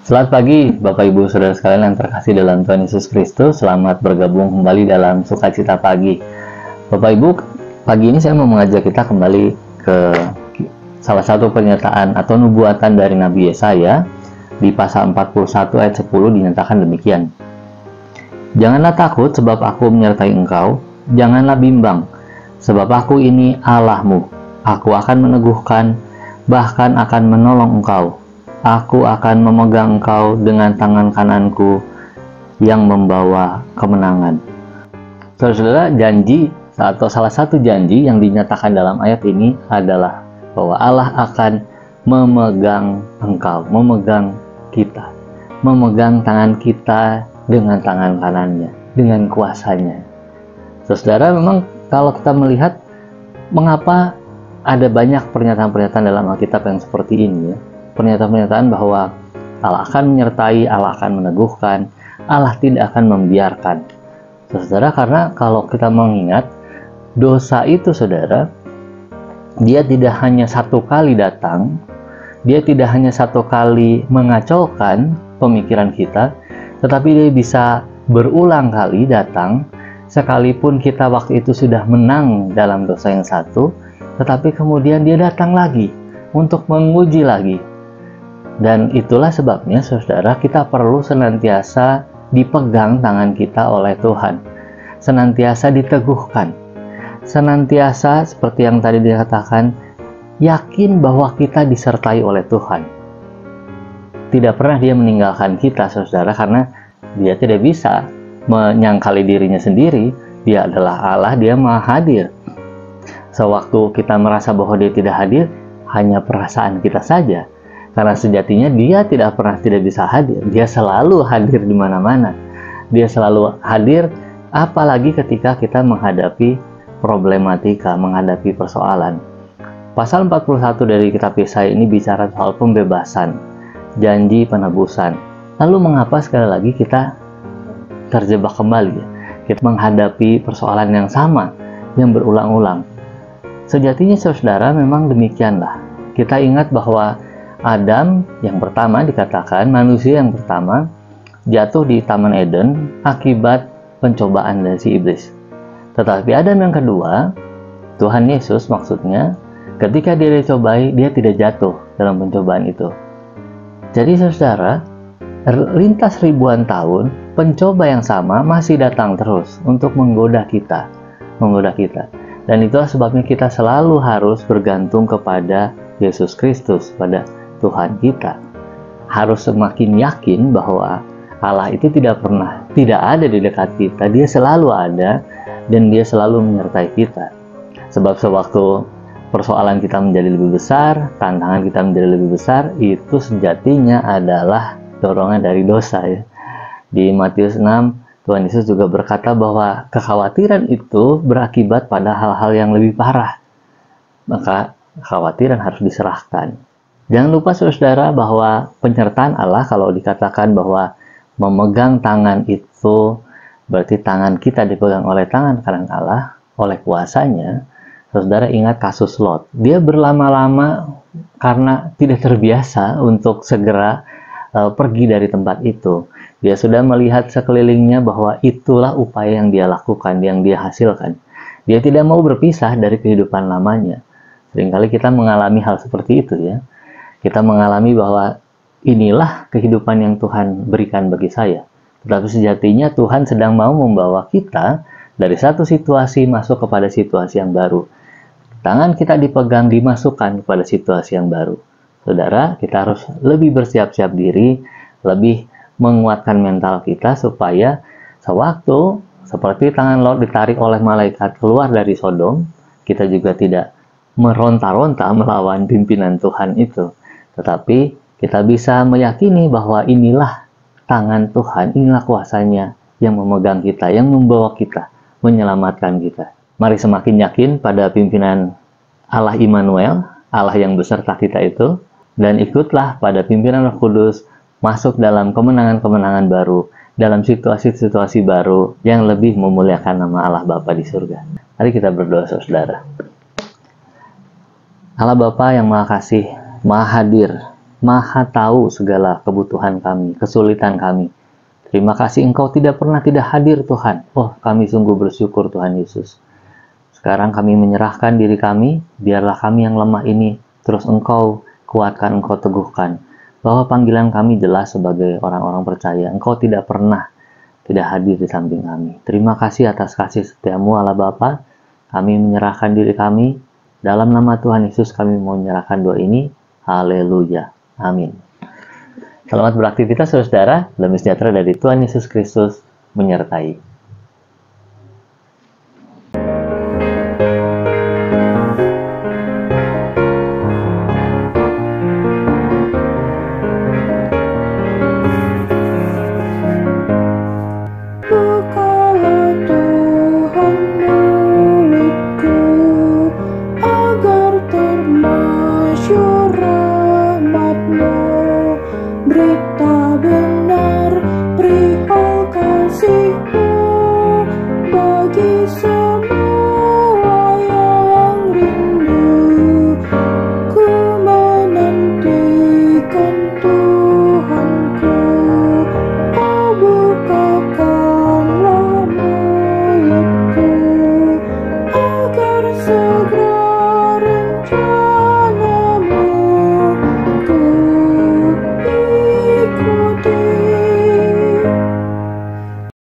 Selamat pagi Bapak Ibu Saudara sekalian yang terkasih dalam Tuhan Yesus Kristus. Selamat bergabung kembali dalam Sukacita Pagi. Bapak Ibu, pagi ini saya mau mengajak kita kembali ke salah satu pernyataan atau nubuatan dari Nabi Yesaya. Di pasal 41 ayat 10 dinyatakan demikian. Janganlah takut sebab aku menyertai engkau, janganlah bimbang sebab aku ini Allahmu. Aku akan meneguhkan, bahkan akan menolong engkau. Aku akan memegang engkau dengan tangan kananku yang membawa kemenangan. Saudara-saudara, janji atau salah satu janji yang dinyatakan dalam ayat ini adalah bahwa Allah akan memegang engkau, memegang kita, memegang tangan kita dengan tangan kanannya, dengan kuasanya. Saudara, memang kalau kita melihat mengapa ada banyak pernyataan-pernyataan dalam Alkitab yang seperti ini ya. Pernyataan-pernyataan bahwa Allah akan menyertai, Allah akan meneguhkan, Allah tidak akan membiarkan. Saudara, karena kalau kita mengingat dosa itu, saudara, dia tidak hanya satu kali datang, dia tidak hanya satu kali mengacaukan pemikiran kita, tetapi dia bisa berulang kali datang, sekalipun kita waktu itu sudah menang dalam dosa yang satu, tetapi kemudian dia datang lagi untuk menguji lagi. Dan itulah sebabnya, saudara, kita perlu senantiasa dipegang tangan kita oleh Tuhan, senantiasa diteguhkan, senantiasa seperti yang tadi dikatakan, yakin bahwa kita disertai oleh Tuhan. Tidak pernah dia meninggalkan kita, saudara, karena dia tidak bisa menyangkali dirinya sendiri. Dia adalah Allah, dia maha hadir. Sewaktu kita merasa bahwa dia tidak hadir, hanya perasaan kita saja. Karena sejatinya dia tidak pernah tidak bisa hadir. Dia selalu hadir di mana-mana. Dia selalu hadir, apalagi ketika kita menghadapi problematika, menghadapi persoalan. Pasal 41 dari kitab Yesaya ini bicara soal pembebasan, janji penebusan. Lalu mengapa sekali lagi kita terjebak kembali? Kita menghadapi persoalan yang sama, yang berulang-ulang. Sejatinya, saudara, memang demikianlah. Kita ingat bahwa Adam yang pertama dikatakan, manusia yang pertama jatuh di Taman Eden akibat pencobaan dari si iblis. Tetapi Adam yang kedua, Tuhan Yesus maksudnya, ketika dia dicobai, dia tidak jatuh dalam pencobaan itu. Jadi saudara, lintas ribuan tahun, pencoba yang sama masih datang terus untuk menggoda kita. Dan itulah sebabnya kita selalu harus bergantung kepada Yesus Kristus, pada Tuhan kita. Harus semakin yakin bahwa Allah itu tidak ada di dekat kita. Dia selalu ada dan dia selalu menyertai kita. Sebab sewaktu persoalan kita menjadi lebih besar, tantangan kita menjadi lebih besar, itu sejatinya adalah dorongan dari dosa ya. Di Matius 6, Tuhan Yesus juga berkata bahwa kekhawatiran itu berakibat pada hal-hal yang lebih parah. Maka kekhawatiran harus diserahkan. Jangan lupa, saudara, bahwa penyertaan Allah, kalau dikatakan bahwa memegang tangan itu berarti tangan kita dipegang oleh tangan kanan Allah, oleh kuasanya. Saudara ingat kasus Lot. Dia berlama-lama karena tidak terbiasa untuk segera pergi dari tempat itu. Dia sudah melihat sekelilingnya bahwa itulah upaya yang dia lakukan, yang dia hasilkan. Dia tidak mau berpisah dari kehidupan lamanya. Seringkali kita mengalami hal seperti itu ya. Kita mengalami bahwa inilah kehidupan yang Tuhan berikan bagi saya. Tetapi sejatinya Tuhan sedang mau membawa kita dari satu situasi masuk kepada situasi yang baru. Tangan kita dipegang, dimasukkan kepada situasi yang baru. Saudara, kita harus lebih bersiap-siap diri, lebih menguatkan mental kita supaya sewaktu seperti tangan Lot ditarik oleh malaikat keluar dari Sodom, kita juga tidak meronta-ronta melawan pimpinan Tuhan itu. Tetapi kita bisa meyakini bahwa inilah tangan Tuhan, inilah kuasanya yang memegang kita, yang membawa kita, menyelamatkan kita. Mari semakin yakin pada pimpinan Allah Immanuel, Allah yang beserta kita itu, dan ikutlah pada pimpinan Roh Kudus masuk dalam kemenangan-kemenangan baru, dalam situasi-situasi baru yang lebih memuliakan nama Allah Bapa di surga. Mari kita berdoa, saudara. Allah Bapa yang Maha Kasih, Maha Hadir, Maha tahu segala kebutuhan kami, kesulitan kami. Terima kasih Engkau tidak pernah tidak hadir Tuhan. Oh, kami sungguh bersyukur Tuhan Yesus. Sekarang kami menyerahkan diri kami, biarlah kami yang lemah ini terus Engkau kuatkan, Engkau teguhkan. Bahwa panggilan kami jelas sebagai orang-orang percaya. Engkau tidak pernah tidak hadir di samping kami. Terima kasih atas kasih setiamu Allah Bapa. Kami menyerahkan diri kami. Dalam nama Tuhan Yesus kami mau menyerahkan doa ini. Haleluya. Amin. Selamat beraktivitas saudara. Damai sejahtera dari Tuhan Yesus Kristus menyertai. Berita benar perihal kasih-Mu bagi semua yang rindu. Ku menantikan Tuhanku, oh bukakanlah mulutku agar segera rencana